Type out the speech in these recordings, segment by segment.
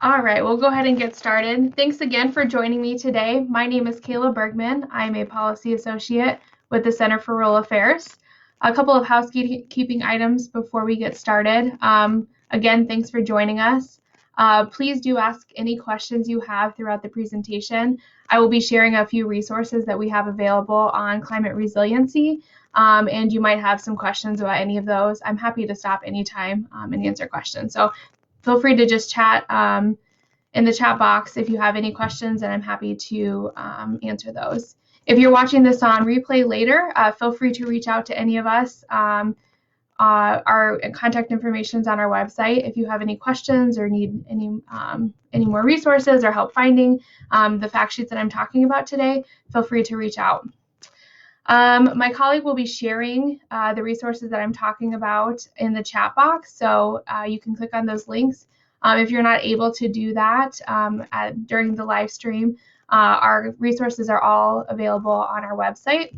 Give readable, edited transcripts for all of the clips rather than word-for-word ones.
All right, we'll go ahead and get started. Thanks again for joining me today. My name is Kayla Bergman. I'm a policy associate with the Center for Rural Affairs. A couple of housekeeping items before we get started. Again, thanks for joining us. Please do ask any questions you have throughout the presentation. I will be sharing a few resources that we have available on climate resiliency, and you might have some questions about any of those. I'm happy to stop anytime and answer questions. So feel free to just chat in the chat box if you have any questions, and I'm happy to answer those. If you're watching this on replay later, feel free to reach out to any of us. Our contact information is on our website. If you have any questions or need any more resources or help finding the fact sheets that I'm talking about today, feel free to reach out. My colleague will be sharing the resources that I'm talking about in the chat box, so you can click on those links. If you're not able to do that during the live stream, our resources are all available on our website,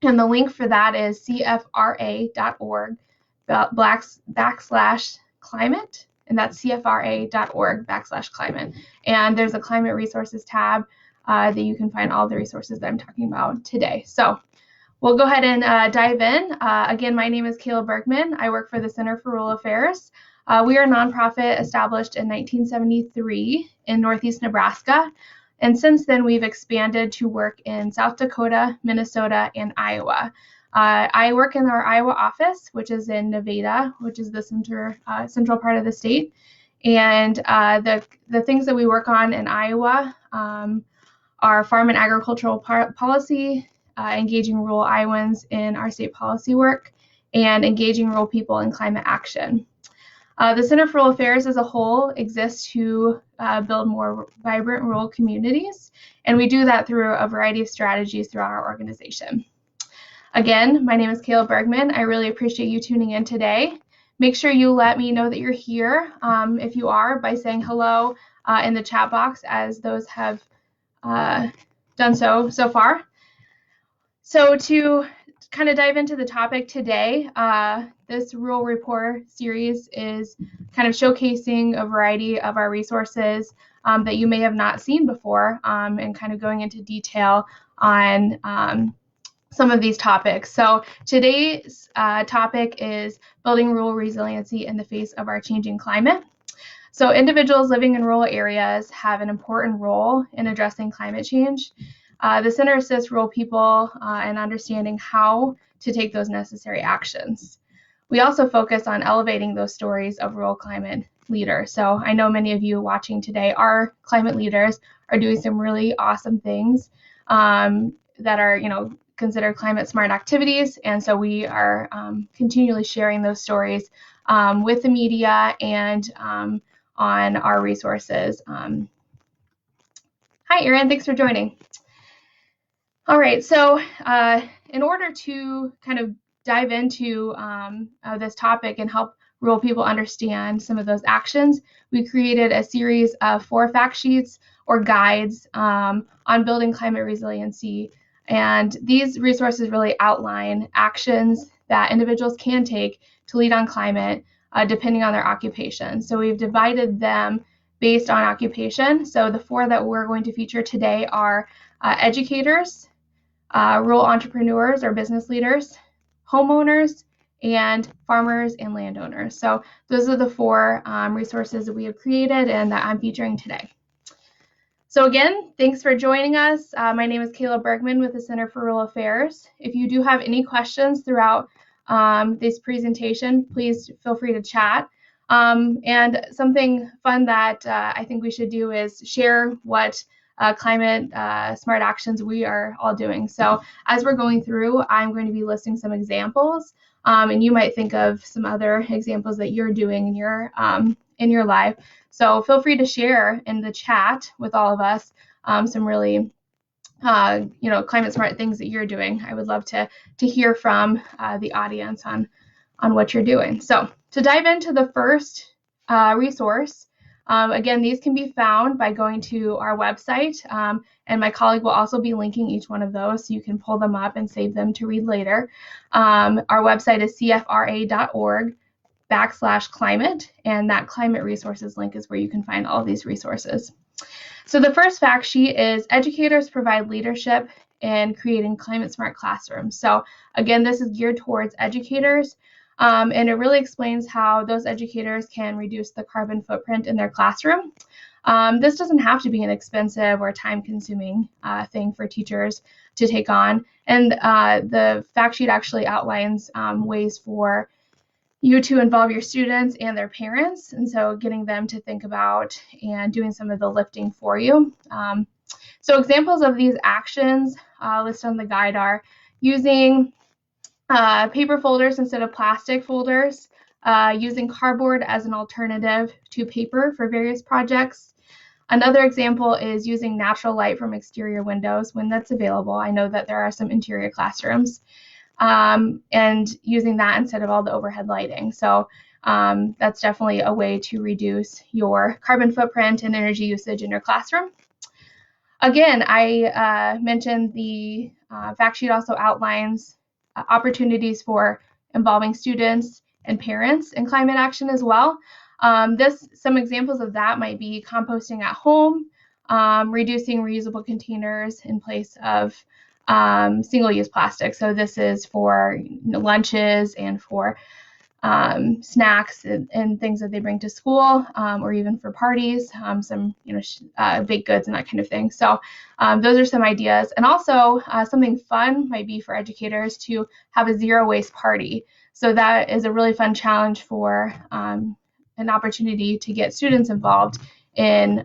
and the link for that is cfra.org/climate, and that's cfra.org/climate. And there's a climate resources tab that you can find all the resources that I'm talking about today. So we'll go ahead and dive in. Again, my name is Kayla Bergman. I work for the Center for Rural Affairs. We are a nonprofit established in 1973 in Northeast Nebraska. And since then, we've expanded to work in South Dakota, Minnesota, and Iowa. I work in our Iowa office, which is in Nevada, which is the central part of the state. And the things that we work on in Iowa are farm and agricultural policy, engaging rural Iowans in our state policy work, and engaging rural people in climate action. The Center for Rural Affairs as a whole exists to build more vibrant rural communities, and we do that through a variety of strategies throughout our organization. Again, my name is Kayla Bergman. I really appreciate you tuning in today. Make sure you let me know that you're here, if you are, by saying hello in the chat box, as those have done so far. So to kind of dive into the topic today, this Rural Rapport series is kind of showcasing a variety of our resources that you may have not seen before, and kind of going into detail on some of these topics. So today's topic is building rural resiliency in the face of our changing climate. So individuals living in rural areas have an important role in addressing climate change. The center assists rural people in understanding how to take those necessary actions. We also focus on elevating those stories of rural climate leaders. So I know many of you watching today are climate leaders, are doing some really awesome things that are, considered climate smart activities. And so we are continually sharing those stories with the media and on our resources. Hi, Erin, thanks for joining. All right, so in order to kind of dive into this topic and help rural people understand some of those actions, we created a series of 4 fact sheets or guides on building climate resiliency. And these resources really outline actions that individuals can take to lead on climate depending on their occupation. So we've divided them based on occupation. So the 4 that we're going to feature today are educators, rural entrepreneurs or business leaders, homeowners, and farmers and landowners. So those are the 4 resources that we have created and that I'm featuring today. So again, thanks for joining us. My name is Kayla Bergman with the Center for Rural Affairs. If you do have any questions throughout this presentation, please feel free to chat. And something fun that I think we should do is share what climate smart actions we are all doing. So as we're going through, I'm going to be listing some examples, and you might think of some other examples that you're doing in your life. So feel free to share in the chat with all of us some really climate smart things that you're doing. I would love to hear from the audience on what you're doing. So to dive into the first resource, again, these can be found by going to our website, and my colleague will also be linking each one of those so you can pull them up and save them to read later. Our website is cfra.org/climate. /climate, and that climate resources link is where you can find all these resources. So the first fact sheet is educators provide leadership in creating climate smart classrooms. So again, this is geared towards educators, and it really explains how those educators can reduce the carbon footprint in their classroom. This doesn't have to be an expensive or time-consuming thing for teachers to take on. And the fact sheet actually outlines ways for you to involve your students and their parents, and so getting them to think about and doing some of the lifting for you. So examples of these actions listed on the guide are using paper folders instead of plastic folders, using cardboard as an alternative to paper for various projects. Another example is using natural light from exterior windows when that's available. I know that there are some interior classrooms, and using that instead of all the overhead lighting. So that's definitely a way to reduce your carbon footprint and energy usage in your classroom. Again, I mentioned the fact sheet also outlines opportunities for involving students and parents in climate action as well. Some examples of that might be composting at home, reducing reusable containers in place of single-use plastic. So this is for lunches and for snacks and things that they bring to school, or even for parties, some baked goods and that kind of thing. So those are some ideas. And also something fun might be for educators to have a zero waste party. So that is a really fun challenge for an opportunity to get students involved in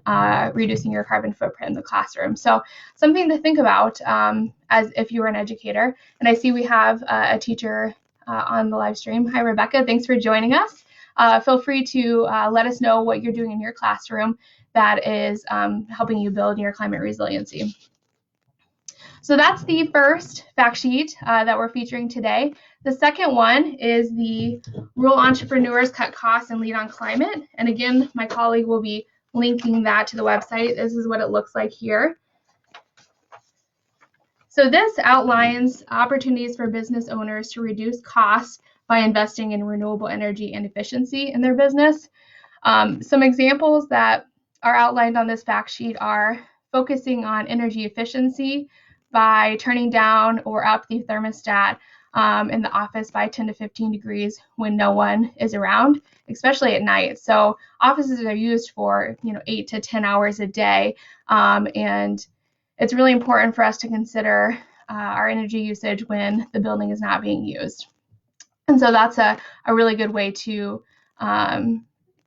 reducing your carbon footprint in the classroom. So something to think about as if you were an educator. And I see we have a teacher on the live stream. Hi, Rebecca. Thanks for joining us. Feel free to let us know what you're doing in your classroom that is helping you build your climate resiliency. So that's the first fact sheet that we're featuring today. The second one is the Rural Entrepreneurs Cut Costs and Lead on Climate. And again, my colleague will be linking that to the website. This is what it looks like here. So this outlines opportunities for business owners to reduce costs by investing in renewable energy and efficiency in their business. Some examples that are outlined on this fact sheet are focusing on energy efficiency by turning down or up the thermostat in the office by 10 to 15 degrees when no one is around, especially at night. So offices are used for 8 to 10 hours a day, and it's really important for us to consider our energy usage when the building is not being used. And so that's a really good way to not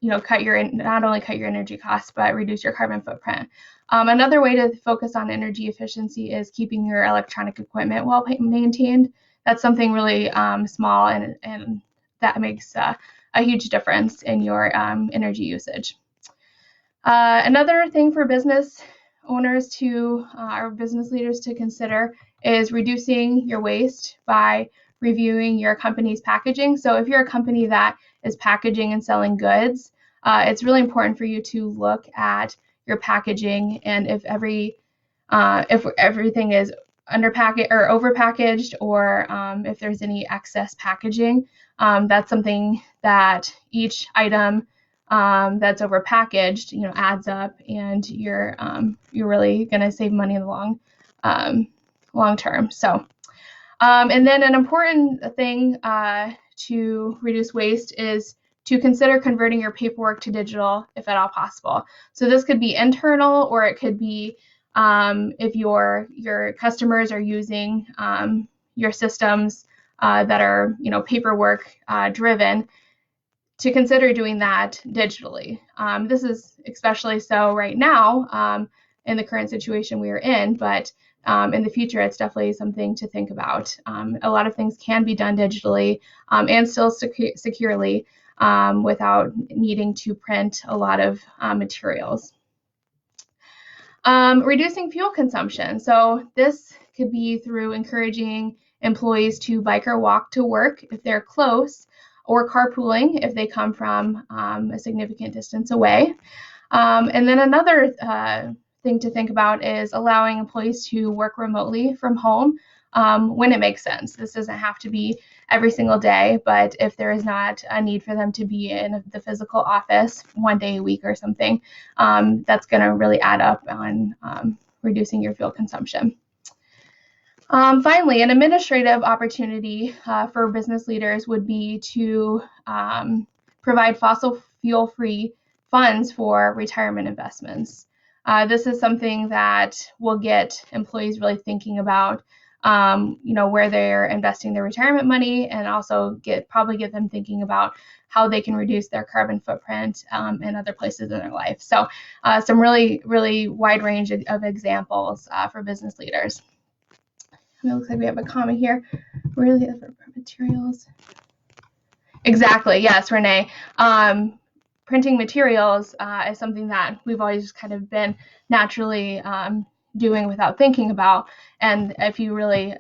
only cut your energy costs, but reduce your carbon footprint. Another way to focus on energy efficiency is keeping your electronic equipment well maintained. That's something really small, and that makes a huge difference in your energy usage. Another thing for business owners or business leaders to consider is reducing your waste by reviewing your company's packaging. So if you're a company that is packaging and selling goods, it's really important for you to look at your packaging, and if everything is underpackaged or overpackaged, or if there's any excess packaging, that's something that each item that's overpackaged, adds up, and you're really going to save money in the long term. So, and then an important thing to reduce waste is to consider converting your paperwork to digital if at all possible. So this could be internal, or it could be if your customers are using your systems that are paperwork driven, to consider doing that digitally. This is especially so right now in the current situation we are in, but in the future, it's definitely something to think about. A lot of things can be done digitally and still securely without needing to print a lot of materials. Reducing fuel consumption. So this could be through encouraging employees to bike or walk to work if they're close, or carpooling if they come from a significant distance away. And then another thing to think about is allowing employees to work remotely from home when it makes sense. This doesn't have to be every single day, but if there is not a need for them to be in the physical office 1 day a week or something, that's going to really add up on reducing your fuel consumption. Finally, an administrative opportunity for business leaders would be to provide fossil fuel-free funds for retirement investments. This is something that will get employees really thinking about, where they're investing their retirement money, and also probably get them thinking about how they can reduce their carbon footprint in other places in their life. So some really, really wide range of examples for business leaders. It looks like we have a comment here. Really, for materials. Exactly. Yes, Renee. Printing materials is something that we've always kind of been naturally doing without thinking about. And if you really,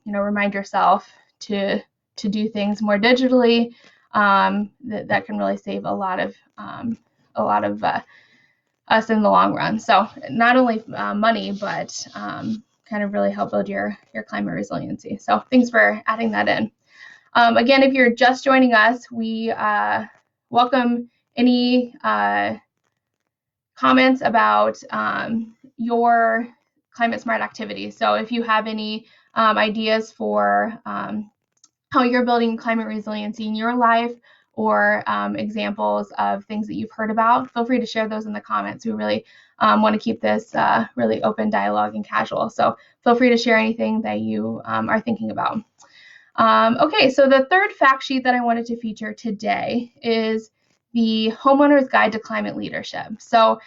remind yourself to do things more digitally, that can really save a lot of us in the long run. So not only money, but kind of really help build your climate resiliency. So thanks for adding that in. Again, if you're just joining us, we welcome any comments about your climate smart activities. So if you have any ideas for how you're building climate resiliency in your life, or examples of things that you've heard about, feel free to share those in the comments. We really want to keep this really open dialogue and casual. So feel free to share anything that you are thinking about. Okay, so the third fact sheet that I wanted to feature today is the Homeowner's Guide to Climate Leadership. So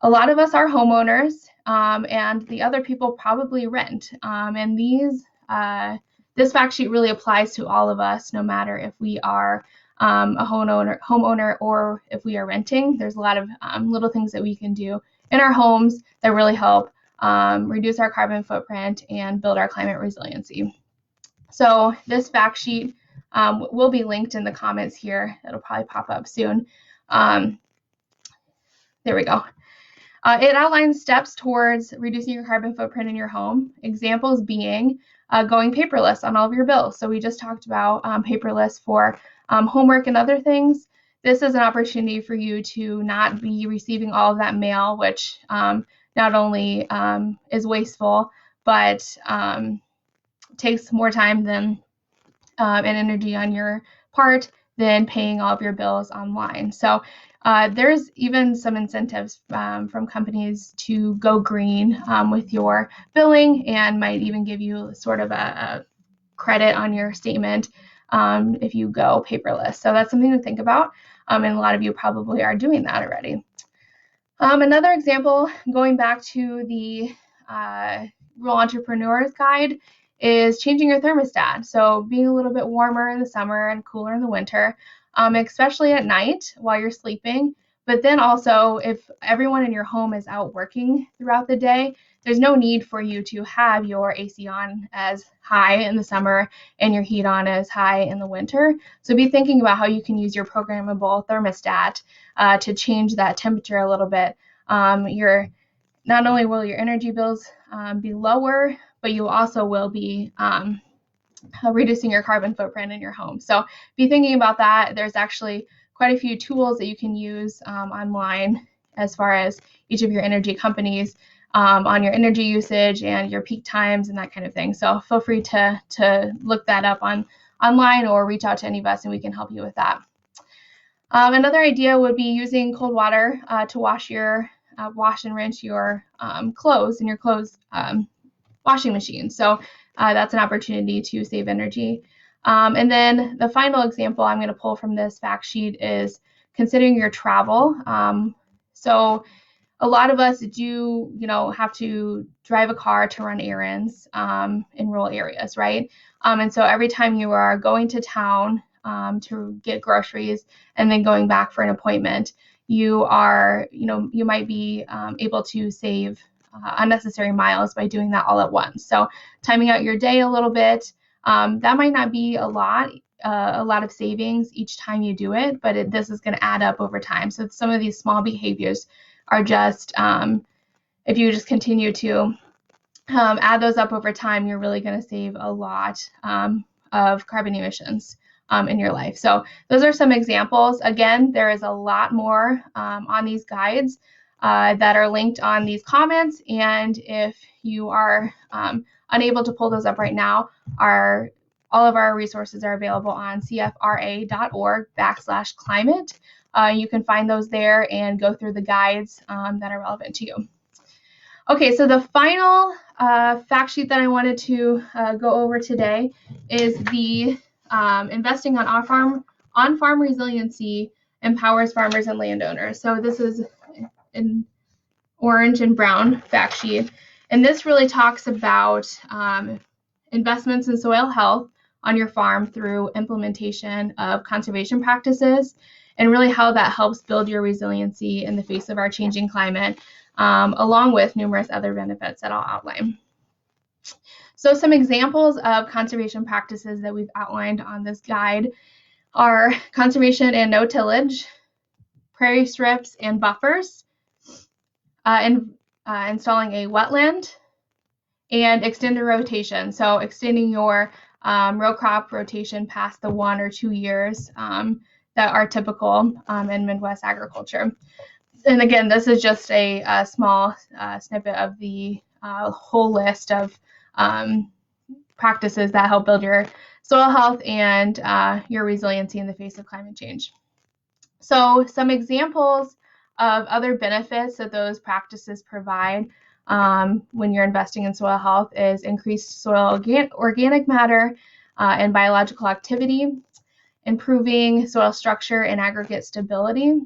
a lot of us are homeowners, and the other people probably rent. And this fact sheet really applies to all of us, no matter if we are a homeowner or if we are renting. There's a lot of little things that we can do in our homes that really help reduce our carbon footprint and build our climate resiliency. So this fact sheet will be linked in the comments here. It'll probably pop up soon. There we go. It outlines steps towards reducing your carbon footprint in your home, examples being going paperless on all of your bills. So we just talked about paperless for homework and other things. This is an opportunity for you to not be receiving all of that mail, which not only is wasteful, but takes more time than and energy on your part than paying all of your bills online. So there's even some incentives from companies to go green with your billing, and might even give you sort of a credit on your statement if you go paperless. So that's something to think about, and a lot of you probably are doing that already. Another example, going back to the Rural Entrepreneur's Guide, is changing your thermostat. So being a little bit warmer in the summer and cooler in the winter, especially at night while you're sleeping. But then also, if everyone in your home is out working throughout the day, there's no need for you to have your AC on as high in the summer and your heat on as high in the winter. So be thinking about how you can use your programmable thermostat to change that temperature a little bit. Not only will your energy bills be lower, but you also will be reducing your carbon footprint in your home. So be thinking about that. There's actually quite a few tools that you can use online as far as each of your energy companies on your energy usage and your peak times and that kind of thing. So feel free to look that up online or reach out to any of us and we can help you with that. Another idea would be using cold water to wash and rinse your clothes in your clothes washing machine. So that's an opportunity to save energy. And then the final example I'm going to pull from this fact sheet is considering your travel. So a lot of us do, have to drive a car to run errands in rural areas, right? And so every time you are going to town to get groceries and then going back for an appointment, you might be able to save unnecessary miles by doing that all at once. So timing out your day a little bit, that might not be a lot of savings each time you do it, but this is going to add up over time. So some of these small behaviors are just, if you just continue to add those up over time, you're really going to save a lot of carbon emissions in your life. So those are some examples. Again, there is a lot more on these guides that are linked on these comments. And if you are unable to pull those up right now, all of our resources are available on cfra.org/climate. You can find those there and go through the guides that are relevant to you. Okay, so the final fact sheet that I wanted to go over today is the investing on farm resiliency empowers farmers and landowners. So this is an orange and brown fact sheet, and this really talks about investments in soil health on your farm through implementation of conservation practices, and really how that helps build your resiliency in the face of our changing climate, along with numerous other benefits that I'll outline. So some examples of conservation practices that we've outlined on this guide are conservation and no tillage, prairie strips and buffers, installing a wetland, and extended rotation. So extending your row crop rotation past the 1 or 2 years that are typical in Midwest agriculture. And again, this is just a small snippet of the whole list of practices that help build your soil health and your resiliency in the face of climate change. So some examples of other benefits that those practices provide when you're investing in soil health is increased soil organic matter and biological activity, improving soil structure and aggregate stability,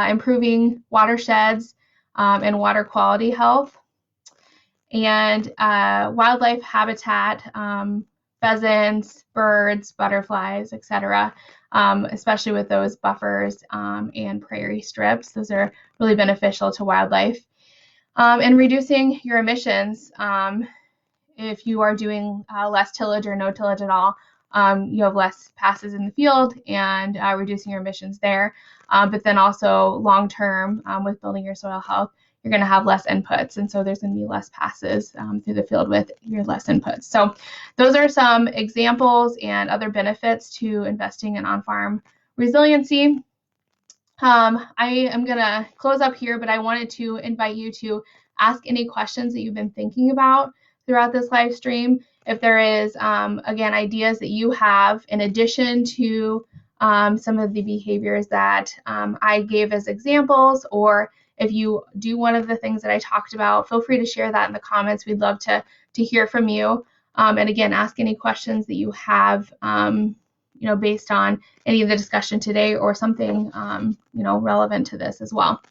improving watersheds and water quality health, and wildlife habitat, pheasants, birds, butterflies, etc., especially with those buffers and prairie strips. Those are really beneficial to wildlife. And reducing your emissions. If you are doing less tillage or no tillage at all, you have less passes in the field and reducing your emissions there. But then also long-term with building your soil health, you're going to have less inputs. And so there's going to be less passes through the field with your less inputs. So those are some examples and other benefits to investing in on-farm resiliency. I am going to close up here, but I wanted to invite you to ask any questions that you've been thinking about throughout this live stream. If there is, again, ideas that you have in addition to some of the behaviors that I gave as examples, or if you do one of the things that I talked about, feel free to share that in the comments. We'd love to hear from you. And again, ask any questions that you have, based on any of the discussion today or something, relevant to this as well.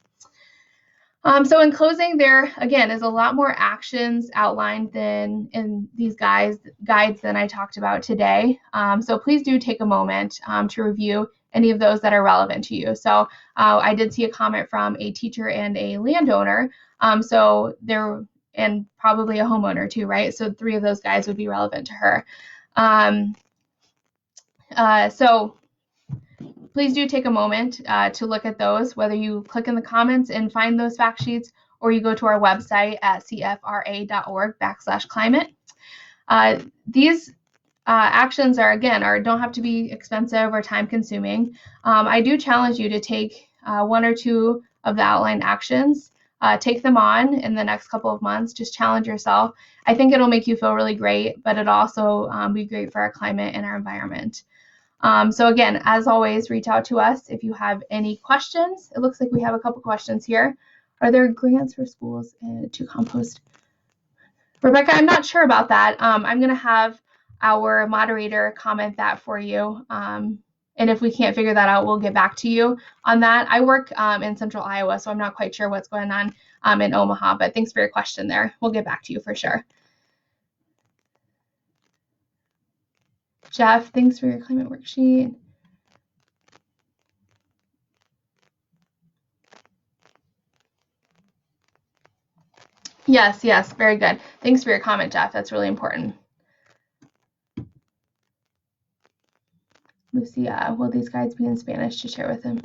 So in closing, there again is a lot more actions outlined than in these guides than I talked about today. So please do take a moment to review any of those that are relevant to you. So I did see a comment from a teacher and a landowner. So there, and probably a homeowner too, right? So 3 of those guides would be relevant to her. So please do take a moment to look at those, whether you click in the comments and find those fact sheets, or you go to our website at cfra.org/climate. These actions don't have to be expensive or time consuming. I do challenge you to take 1 or 2 of the outlined actions, take them on in the next couple of months, just challenge yourself. I think it'll make you feel really great, but it'll also be great for our climate and our environment. So again, as always, reach out to us if you have any questions. It looks like we have a couple questions here. Are there grants for schools to compost? Rebecca, I'm not sure about that. I'm going to have our moderator comment that for you. And if we can't figure that out, we'll get back to you on that. I work in central Iowa, so I'm not quite sure what's going on in Omaha, but thanks for your question there. We'll get back to you for sure. Jeff, thanks for your climate worksheet. Yes, very good. Thanks for your comment, Jeff. That's really important. Lucia, will these guides be in Spanish to share with him?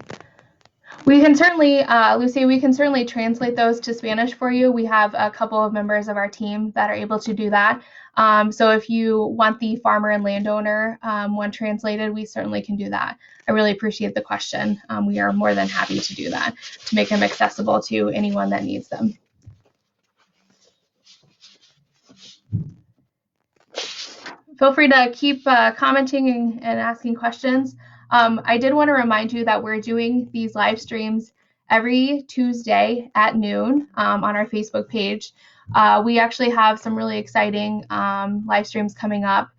We can certainly, Lucy, we can certainly translate those to Spanish for you. We have a couple of members of our team that are able to do that. So if you want the farmer and landowner one translated, we certainly can do that. I really appreciate the question. We are more than happy to do that, to make them accessible to anyone that needs them. Feel free to keep commenting and asking questions. I did want to remind you that we're doing these live streams every Tuesday at noon on our Facebook page. We actually have some really exciting live streams coming up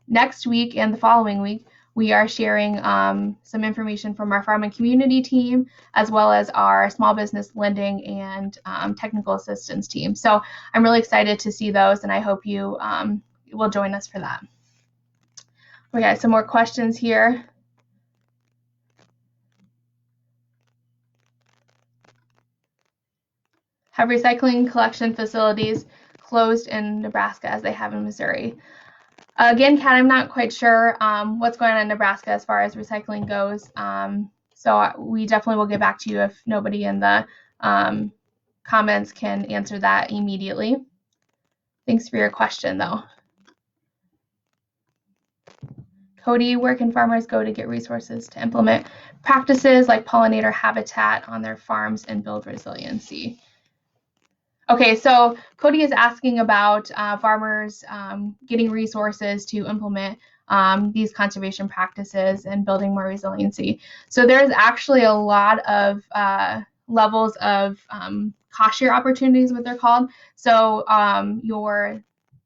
next week and the following week. We are sharing some information from our farm and community team, as well as our small business lending and technical assistance team. So I'm really excited to see those, and I hope you will join us for that. We got some more questions here. Have recycling collection facilities closed in Nebraska as they have in Missouri? Again, Kat, I'm not quite sure what's going on in Nebraska as far as recycling goes. So we definitely will get back to you if nobody in the comments can answer that immediately. Thanks for your question, though. Cody, where can farmers go to get resources to implement practices like pollinator habitat on their farms and build resiliency? Okay, so Cody is asking about farmers getting resources to implement these conservation practices and building more resiliency. So there's actually a lot of levels of cost share opportunities, what they're called. So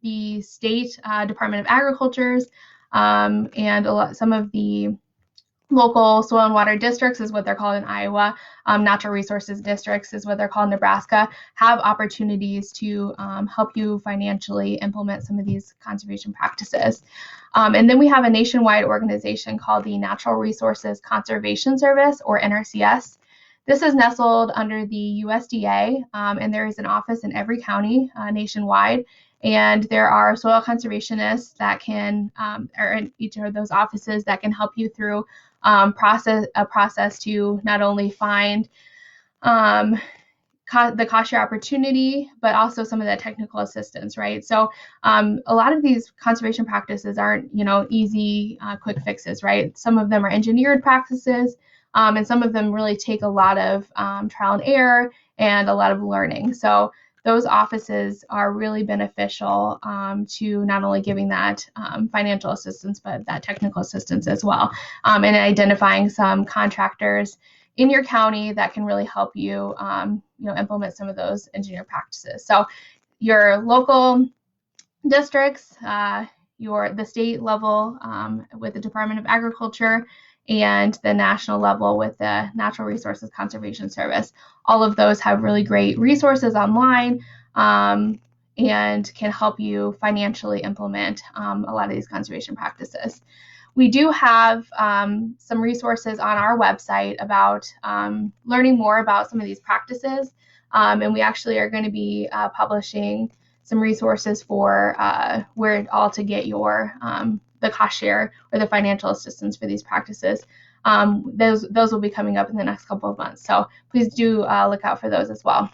the state Department of Agriculture's and some of the local soil and water districts is what they're called in Iowa. Natural resources districts is what they're called in Nebraska, have opportunities to help you financially implement some of these conservation practices. And then we have a nationwide organization called the Natural Resources Conservation Service, or NRCS. This is nestled under the USDA, and there is an office in every county nationwide. And there are soil conservationists that can, or in each of those offices that can help you through a process to not only find the cost share opportunity, but also some of the technical assistance, right? So a lot of these conservation practices aren't, easy, quick fixes, right? Some of them are engineered practices, and some of them really take a lot of trial and error and a lot of learning. So those offices are really beneficial to not only giving that financial assistance, but that technical assistance as well, and identifying some contractors in your county that can really help you, implement some of those engineered practices. So your local districts, the state level with the Department of Agriculture, and the national level with the Natural Resources Conservation Service. All of those have really great resources online and can help you financially implement a lot of these conservation practices. We do have some resources on our website about learning more about some of these practices, and we actually are going to be publishing some resources for where all to get your the cost share or the financial assistance for these practices. Those will be coming up in the next couple of months. So please do look out for those as well.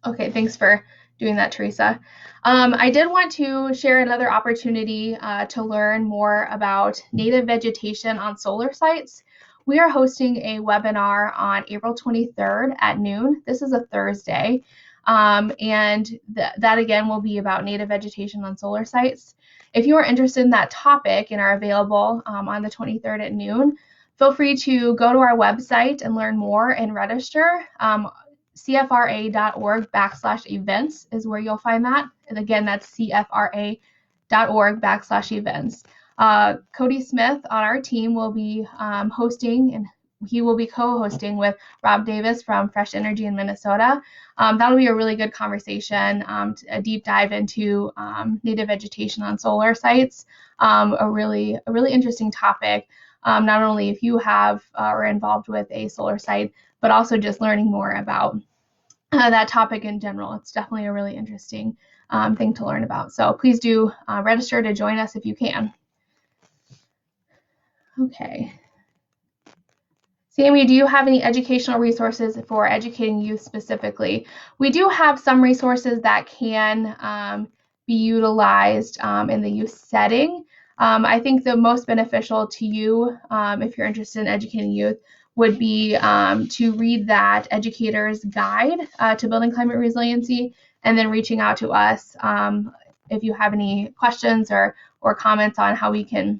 Okay, thanks for doing that, Teresa. I did want to share another opportunity to learn more about native vegetation on solar sites. We are hosting a webinar on April 23rd at noon. This is a Thursday. And that again will be about native vegetation on solar sites. If you are interested in that topic and are available on the 23rd at noon, feel free to go to our website and learn more and register. CFRA.org/events is where you'll find that. And again, that's CFRA.org/events. Cody Smith on our team will be hosting, and he will be co-hosting with Rob Davis from Fresh Energy in Minnesota. That'll be a really good conversation, a deep dive into native vegetation on solar sites, a really interesting topic, not only if you have or are involved with a solar site, but also just learning more about that topic in general. It's definitely a really interesting thing to learn about. So please do register to join us if you can. Okay. Sammy, do you have any educational resources for educating youth specifically? We do have some resources that can be utilized in the youth setting. I think the most beneficial to you, if you're interested in educating youth, would be to read that Educator's Guide to Building Climate Resiliency, and then reaching out to us if you have any questions or comments on how we can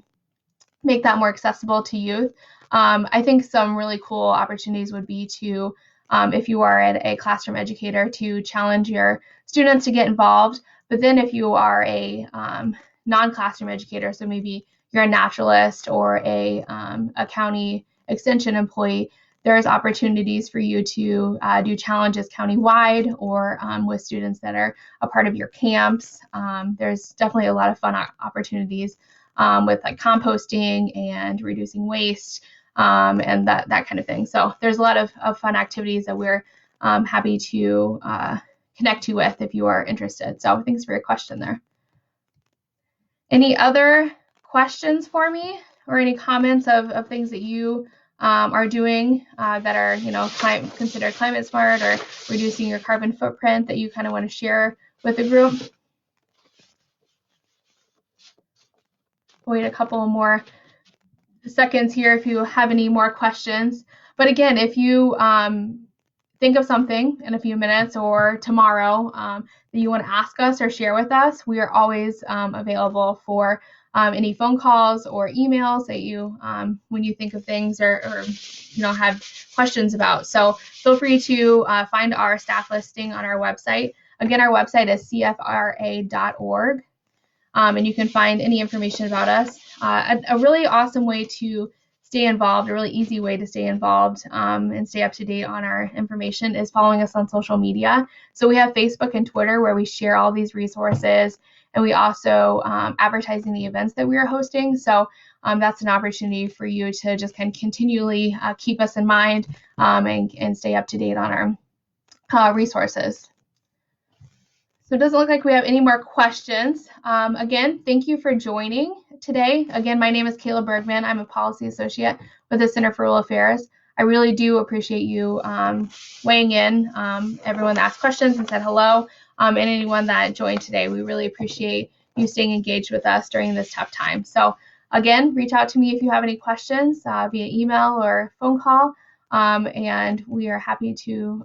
make that more accessible to youth. I think some really cool opportunities would be to, if you are a classroom educator, to challenge your students to get involved. But then if you are a non-classroom educator, so maybe you're a naturalist or a county extension employee, there's opportunities for you to do challenges countywide or with students that are a part of your camps. There's definitely a lot of fun opportunities with like composting and reducing waste and that kind of thing. So there's a lot of fun activities that we're happy to connect you with if you are interested. So thanks for your question there. Any other questions for me, or any comments of things that you are doing that are, considered climate smart or reducing your carbon footprint that you kind of want to share with the group? Wait a couple more seconds here if you have any more questions. But again, if you think of something in a few minutes or tomorrow that you want to ask us or share with us, we are always available for any phone calls or emails that you, when you think of things or have questions about. So feel free to find our staff listing on our website. Again, our website is cfra.org. And you can find any information about us. A really awesome way to stay involved, a really easy way to stay involved and stay up to date on our information is following us on social media. So we have Facebook and Twitter where we share all these resources, and we also advertising the events that we are hosting. So that's an opportunity for you to just kind of continually keep us in mind and stay up to date on our resources. So it doesn't look like we have any more questions. Again, thank you for joining today. Again, my name is Kayla Bergman. I'm a policy associate with the Center for Rural Affairs. I really do appreciate you weighing in, everyone that asked questions and said hello, and anyone that joined today. We really appreciate you staying engaged with us during this tough time. So again, reach out to me if you have any questions via email or phone call, and we are happy to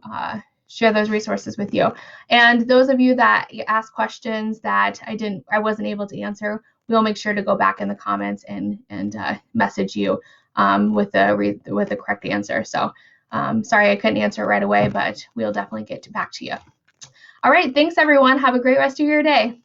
share those resources with you. And those of you that asked questions that I wasn't able to answer, we'll make sure to go back in the comments and message you with the correct answer. So sorry I couldn't answer right away, but we'll definitely get back to you. All right, thanks everyone. Have a great rest of your day.